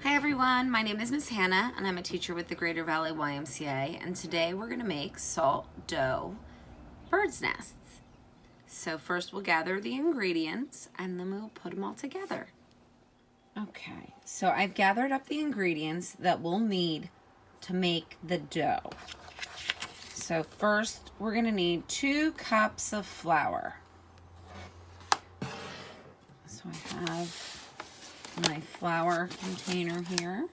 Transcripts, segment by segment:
Hi everyone, my name is Miss Hannah and I'm a teacher with the Greater Valley YMCA, and today we're going to make salt dough bird's nests. So first we'll gather the ingredients and then we'll put them all together. Okay, so I've gathered up the ingredients that we'll need to make the dough. So first we're going to need 2 cups of flour. So I have my flour container here.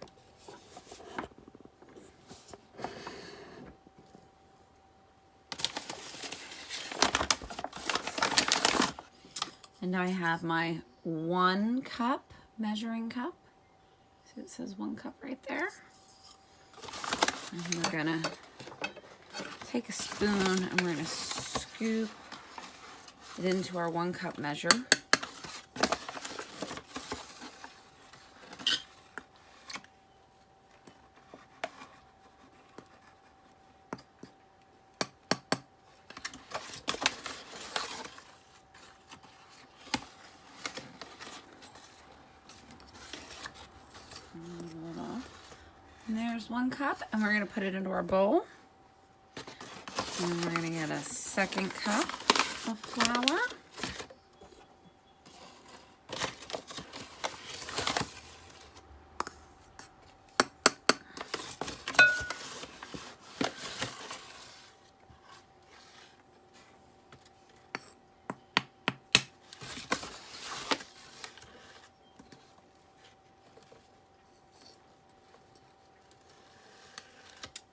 And I have my 1 cup measuring cup. So it says 1 cup right there. And we're gonna take a spoon and we're gonna scoop it into our 1 cup measure. And there's 1 cup, and we're going to put it into our bowl. And we're going to get a 2nd cup of flour.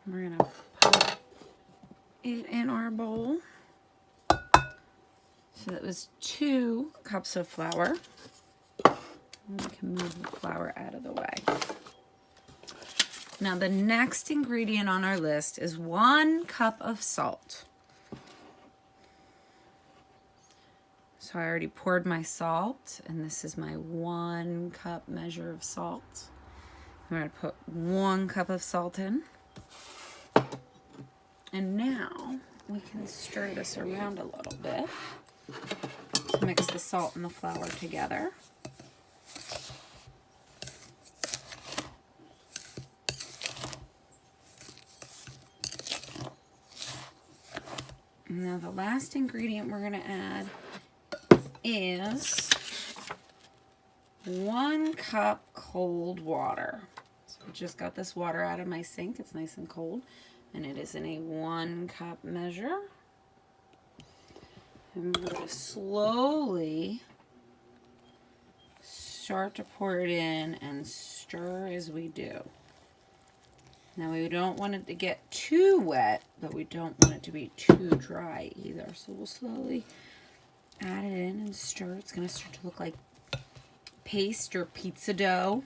We're going to put it in our bowl. So that was 2 cups of flour. And we can move the flour out of the way. Now the next ingredient on our list is 1 cup of salt. So I already poured my salt, and this is my 1 cup measure of salt. I'm going to put 1 cup of salt in. And now we can stir this around a little bit to mix the salt and the flour together. Now the last ingredient we're going to add is 1 cup cold water. So I just got this water out of my sink. It's nice and cold. And it is in a 1 cup measure. And we're going to slowly start to pour it in and stir as we do. Now we don't want it to get too wet, but we don't want it to be too dry either. So we'll slowly add it in and stir. It's going to start to look like paste or pizza dough.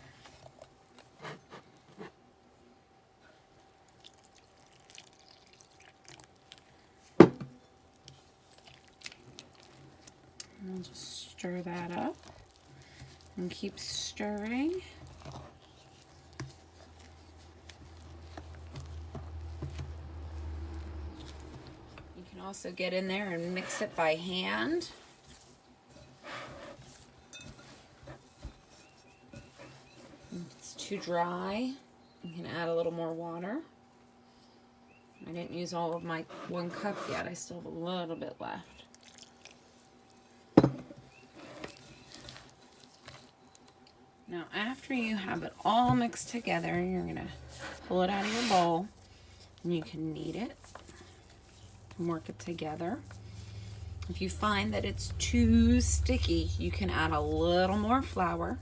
We'll just stir that up and keep stirring. You can also get in there and mix it by hand. If it's too dry, you can add a little more water. I didn't use all of my 1 cup yet. I still have a little bit left. Now, after you have it all mixed together, you're going to pull it out of your bowl, and you can knead it and work it together. If you find that it's too sticky, you can add a little more flour.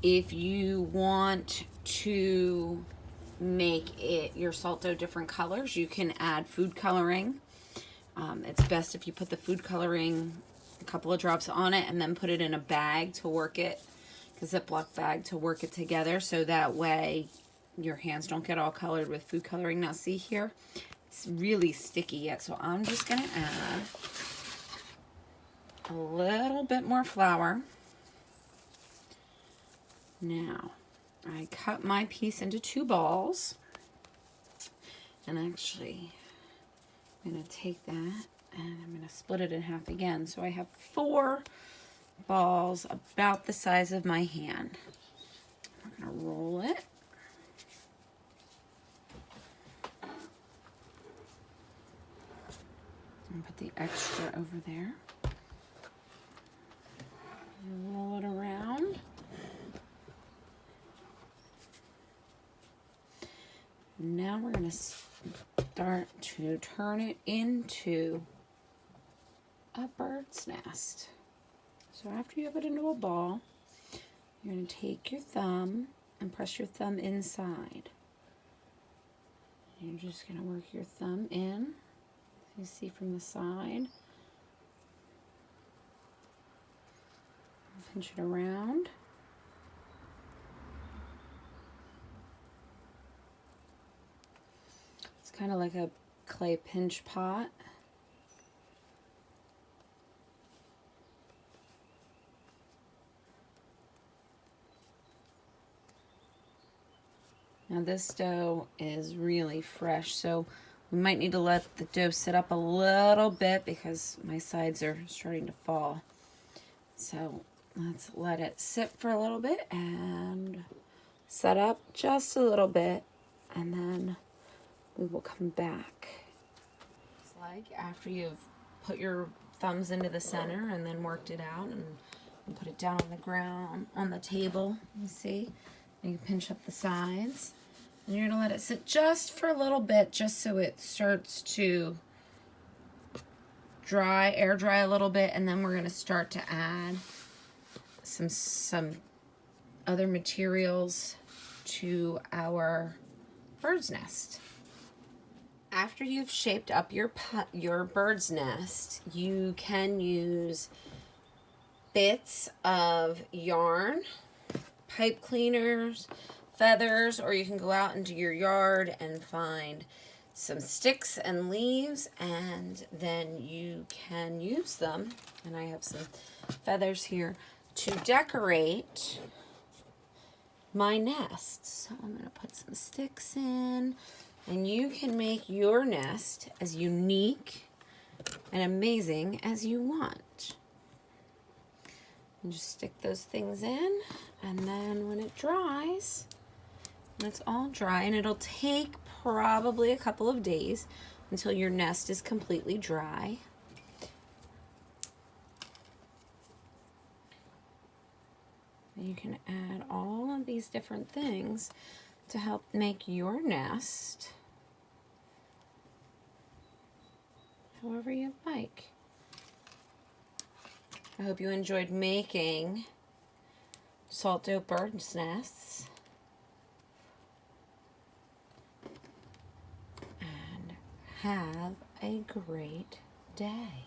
If you want to make your salt dough different colors, you can add food coloring. It's best if you put the food coloring, a couple of drops on it, and then put it in a bag to work it. A Ziploc bag to work it together, so that way your hands don't get all colored with food coloring. Now see here, it's really sticky yet, so I'm just going to add a little bit more flour. Now I cut my piece into 2 balls, and actually I'm going to take that and I'm going to split it in half again. So I have 4 balls about the size of my hand. We're going to roll it. And put the extra over there. And roll it around. Now we're going to start to turn it into a bird's nest. So after you have it into a ball, you're going to take your thumb and press your thumb inside. You're just going to work your thumb in, you see from the side. Pinch it around. It's kind of like a clay pinch pot. Now this dough is really fresh, so we might need to let the dough sit up a little bit because my sides are starting to fall. So let's let it sit for a little bit and set up just a little bit, and then we will come back. It's like after you've put your thumbs into the center and then worked it out and put it down on the ground, on the table, you see? And you pinch up the sides. And you're going to let it sit just for a little bit, just so it starts to dry, air dry a little bit, and then we're going to start to add some other materials to our bird's nest. After you've shaped up your bird's nest, you can use bits of yarn, pipe cleaners, feathers, or you can go out into your yard and find some sticks and leaves, and then you can use them, and I have some feathers here, to decorate my nest. So I'm going to put some sticks in, and you can make your nest as unique and amazing as you want. And just stick those things in, and then when it dries, when it's all dry, and it'll take probably a couple of days until your nest is completely dry. You can add all of these different things to help make your nest however you like. I hope you enjoyed making salt dough bird's nests. And have a great day.